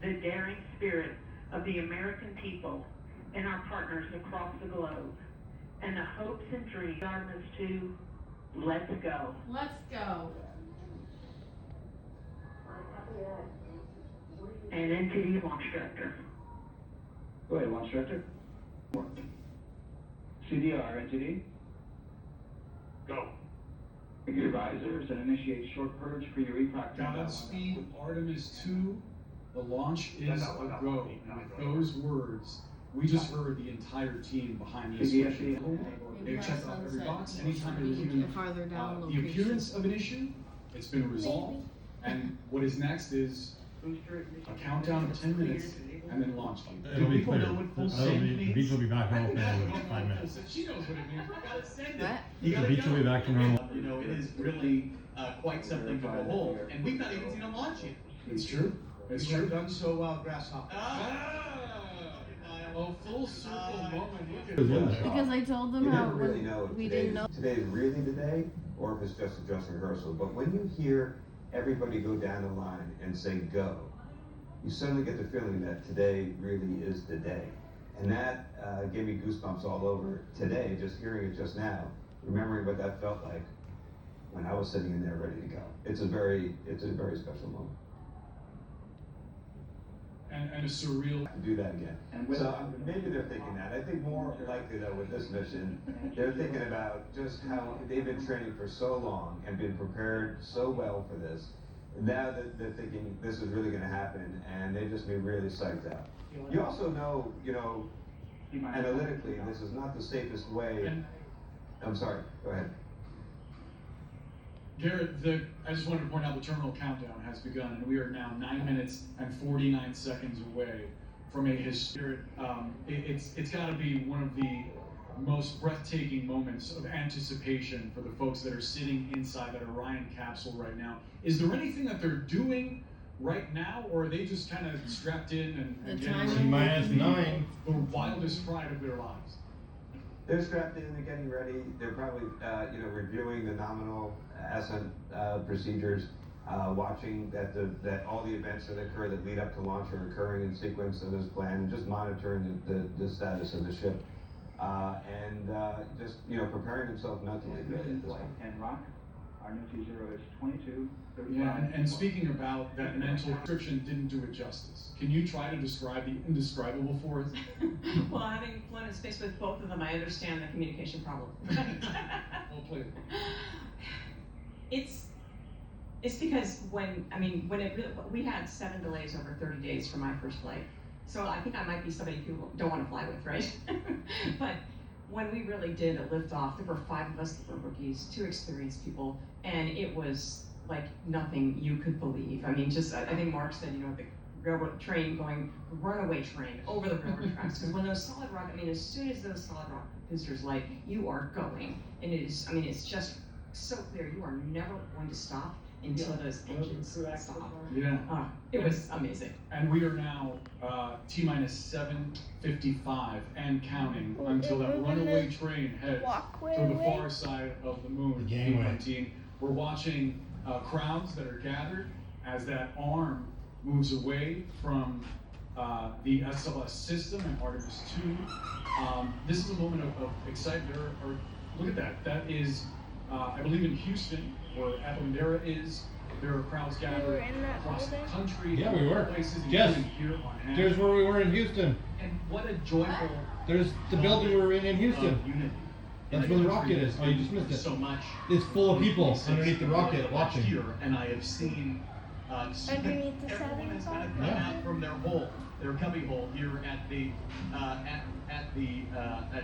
the daring spirit of the American people and our partners across the globe, and the hopes and dreams of Artemis 2, let's go. Let's go. And NTD Launch Director. Go ahead, Launch Director. CDR, NTD. Go. Your visors and initiate short purge for your EPROC. Godspeed, Artemis 2. The launch is a go. And with those words, we just heard the entire team behind this mission. They've checked off every box. Anytime there was even farther down the appearance of an issue, it's been resolved. And what is next is a countdown of 10 minutes and then launch. Do people know what full send The means? beach will be back open in 5 minutes. She knows what it means. You gotta send it. What? You The gotta beach will be go. back to normal. You know, it is really quite something to behold, and we've not even seen a launch yet. It's true. It's You have true. done so well, Grasshopper. A full circle moment. Look at that. Because I told them You how never really know if we today didn't know. is really the day, or if it's just a dress rehearsal. But when you hear everybody go down the line and say go, you suddenly get the feeling that today really is the day. And that gave me goosebumps all over today, just hearing it just now, remembering what that felt like when I was sitting in there ready to go. It's a very special moment. And a surreal. To do that again. So maybe they're thinking that. I think more likely though with this mission, they're thinking about just how they've been training for so long and been prepared so well for this. Now that they're thinking this is really going to happen, and they just be really psyched out. You also know, analytically, this is not the safest way. And I'm sorry. Go ahead. Garrett, I just wanted to point out the terminal countdown has begun, and we are now 9 minutes and 49 seconds away from a historic. It's got to be one of the most breathtaking moments of anticipation for the folks that are sitting inside that Orion capsule right now. Is there anything that they're doing right now, or are they just kind of strapped in and The getting timing. ready for -9. the wildest ride of their lives? They're strapped in, they're getting ready, they're probably, reviewing the nominal ascent procedures, watching that all the events that occur that lead up to launch are occurring in sequence and as planned, and just monitoring the status of the ship. Just, preparing themselves mentally really at this point. And Rock, our new T0 is 2235. Yeah, and speaking about that mental description didn't do it justice. Can you try to describe the indescribable for us? Well, having flown in space with both of them, I understand the communication problem. Well played. It's because when it really, we had 7 delays over 30 days for my first flight. So I think I might be somebody people don't want to fly with, right? But when we really did a liftoff, there were 5 of us that were rookies, 2 experienced people, and it was like nothing you could believe. I mean, just, I think Mark said, the railroad train going, runaway train over the railroad tracks. Because when those solid rock, as soon as those solid rock boosters light, you are going. And it's just so clear, you are never going to stop until those engines stop. Yeah. It was amazing. And we are now T-minus 7:55 and counting until that runaway train heads to the far side of the moon. The gangway. V-19. We're watching crowds that are gathered as that arm moves away from the SLS system and Artemis 2. This is a moment of excitement. Look at that. That is, I believe, in Houston, where Apollondera is. There are crowds gathered across the country. Yeah, we were. Places, Yes. including here on hand. There's where we were in Houston. And what a joyful There's the building we were in Houston. of unity. That's where the rocket is. Oh, you just missed it. So much. It's full of people underneath the rocket watching. Here, and I have seen Underneath the everyone has kind of satellite come out from their hole, their cubby hole here at the at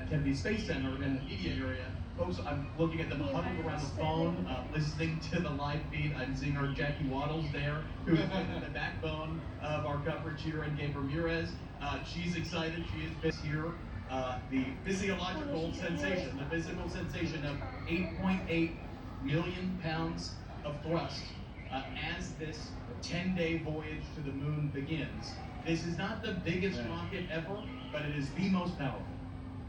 Kennedy Space Center in the media area. Folks, I'm looking at them huddled around the phone, listening to the live feed. I'm seeing our Jackie Waddles there, who's been the backbone of our coverage here, and Gabe Ramirez. She's excited. She is based here. The physical sensation of 8.8 million pounds of thrust as this 10-day voyage to the moon begins. This is not the biggest rocket ever, but it is the most powerful.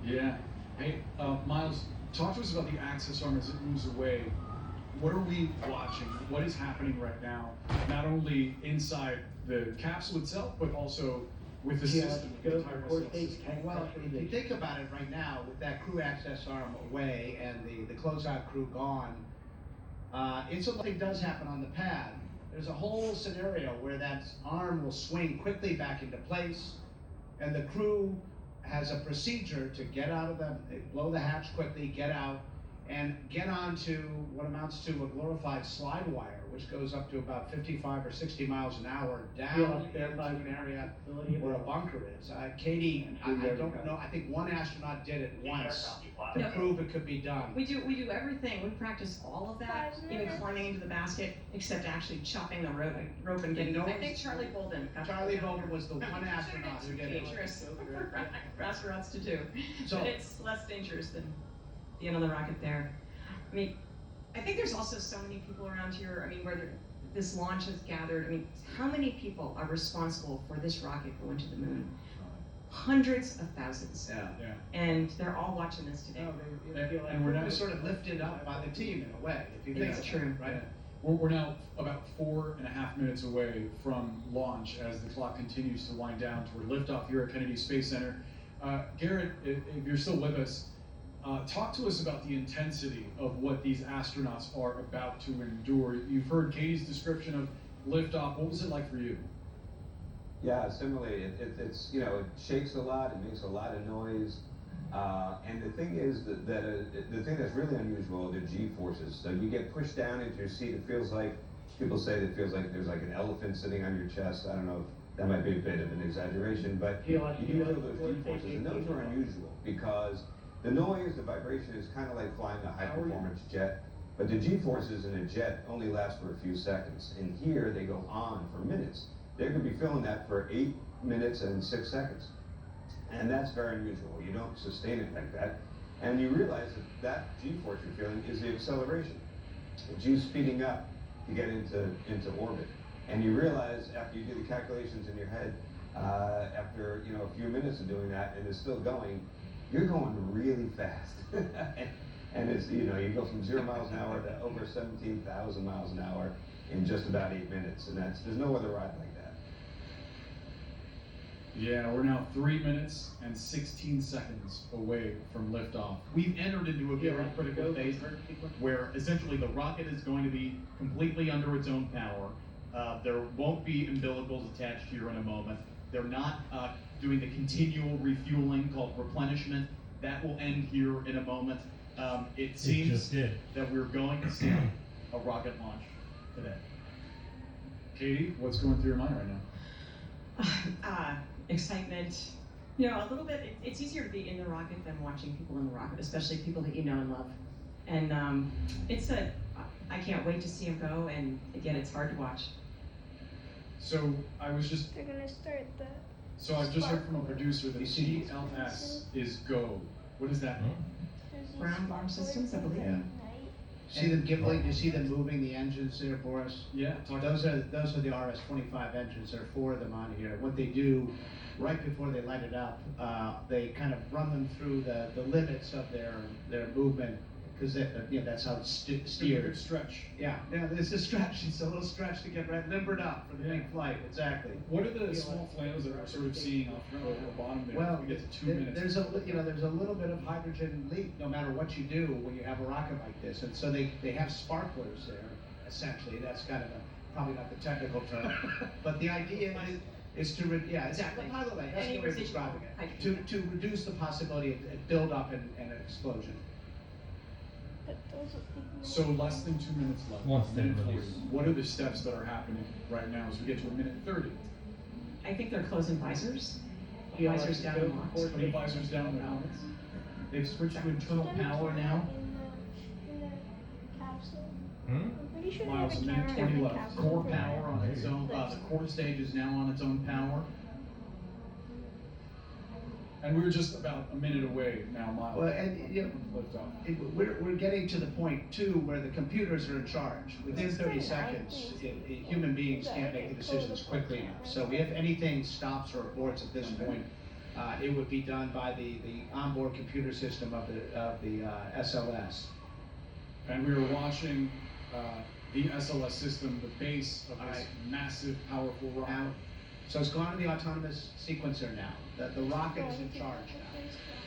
Yeah. Hey, Miles, talk to us about the Axis arm as it moves away. what are we watching? What is happening right now? Not only inside the capsule itself, but also with the system, with the entire system. Well, if you think about it right now, with that crew access arm away and the closeout crew gone, something does happen on the pad. There's a whole scenario where that arm will swing quickly back into place, and the crew has a procedure to get out of blow the hatch quickly, get out, and get onto what amounts to a glorified slide wire, which goes up to about 55 or 60 miles an hour down into an area where a bunker is. Katie, I don't know, I think one astronaut did it once to No. prove it could be done. We do everything. We practice all of that, even climbing into the basket, except actually chopping the rope and getting. I think Charlie Bolden. Charlie Bolden was the one astronaut who did it. Dangerous for astronauts to do, So- but it's less dangerous than being on the rocket there. I mean, I think there's also so many people around here. I mean, this launch has gathered. I mean, how many people are responsible for this rocket going to the moon? Hundreds of thousands. Yeah. Yeah. And they're all watching this today. And we're now We're sort of lifted up by the team in a way, if you think It's about it, true. right? We're now about 4.5 minutes away from launch as the clock continues to wind down toward liftoff here at Kennedy Space Center. Garrett, if you're still with us, talk to us about the intensity of what these astronauts are about to endure. You've heard Katie's description of liftoff. What was it like for you? Yeah, similarly, it's, you know, it shakes a lot, it makes a lot of noise. And the thing is that the thing that's really unusual are the G-forces. So you get pushed down into your seat, it feels like, people say that it feels like there's like an elephant sitting on your chest. I don't know if that might be a bit of an exaggeration, but you do feel those G-forces, and those are unusual because the noise, the vibration is kind of like flying a high-performance jet, but the G-forces in a jet only last for a few seconds, and here they go on for minutes. They're going to be feeling that for 8 minutes and 6 seconds, and that's very unusual. You don't sustain it like that, and you realize that G-force you're feeling is the acceleration. The G's speeding up to get into orbit, and you realize after you do the calculations in your head, after a few minutes of doing that, and it's still going, you're going really fast. And it's, you go from 0 miles an hour to over 17,000 miles an hour in just about 8 minutes, and there's no other ride like that. Yeah, we're now 3 minutes and 16 seconds away from liftoff. We've entered into a very critical phase where essentially the rocket is going to be completely under its own power. There won't be umbilicals attached here in a moment. They're not doing the continual refueling called replenishment. That will end here in a moment. It seems that we're going to see a rocket launch today. Katie, what's going through your mind right now? Excitement. A little bit. It's easier to be in the rocket than watching people in the rocket, especially people that you know and love. And I can't wait to see them go. And again, it's hard to watch. So I was just. They're gonna start the. So I've just heard from a producer that GLS is go. What does that mean? Ground launch systems, I believe. Yeah. See them gimbling, you see them moving the engines there, Boris? Yeah. Those are the RS-25 engines. There are 4 of them on here. What they do, right before they light it up, they kind of run them through the limits of their movement, because that's how it's steered. Stretch. Yeah, it's a stretch. It's a little stretch to get right limbered up for the big flight. Exactly. What are the small flames that we're sort of seeing off the bottom there? Well, We get to 2 minutes. there's a little bit of hydrogen leak no matter what you do when you have a rocket like this, and so they have sparklers there. Essentially, that's kind of probably not the technical term, but the idea is to exactly. By the way, that's Any the way of residual describing it. hydrogen. To reduce the possibility of build up and an explosion. But those are big So less than 2 minutes left. Once they Minute 40. release. What are the steps that are happening right now as we get to a minute 30? I think they're closing visors. Visors down and locked. Putting visors down and out. They've switched to internal power now. in the capsule. Hmm? I'm pretty sure Miles, they a have a minute camera 20 in the left. capsule. Core for power that. on its own. The core stage is now on its own power. And we're just about a minute away now, Miles. Well, and from liftoff. we're getting to the point too where the computers are in charge. Within 30 seconds, human beings can't make the decisions quickly enough. So if anything stops or aborts at this point, it would be done by the onboard computer system of the SLS. And we were watching the SLS system, the base of this Alright. massive, powerful rocket. Now, so it's gone to the autonomous sequencer now. The rocket is in charge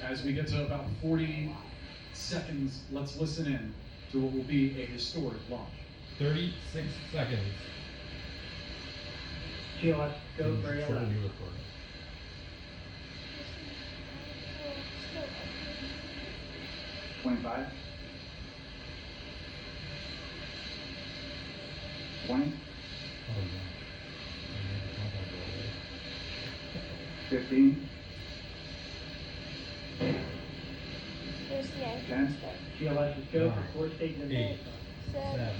now. As we get to about 40 seconds, let's listen in to what will be a historic launch. 36 seconds. Sheila, go And very shorten loud. your record. Still up. 25. 20. Oh, no. I made the countdown go away. 15. There's the engine Ten. start. GLS is go Nine. for 4 stages in 8, 7, 7,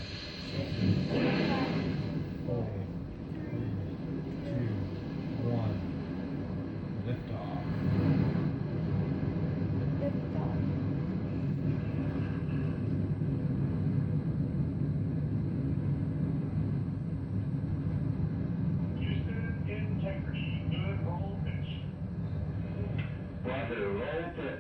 6, 5, 4, 3, 2, 1. Lift off. lift off. Houston, integrity, good roll pitch. Roger, roll pitch.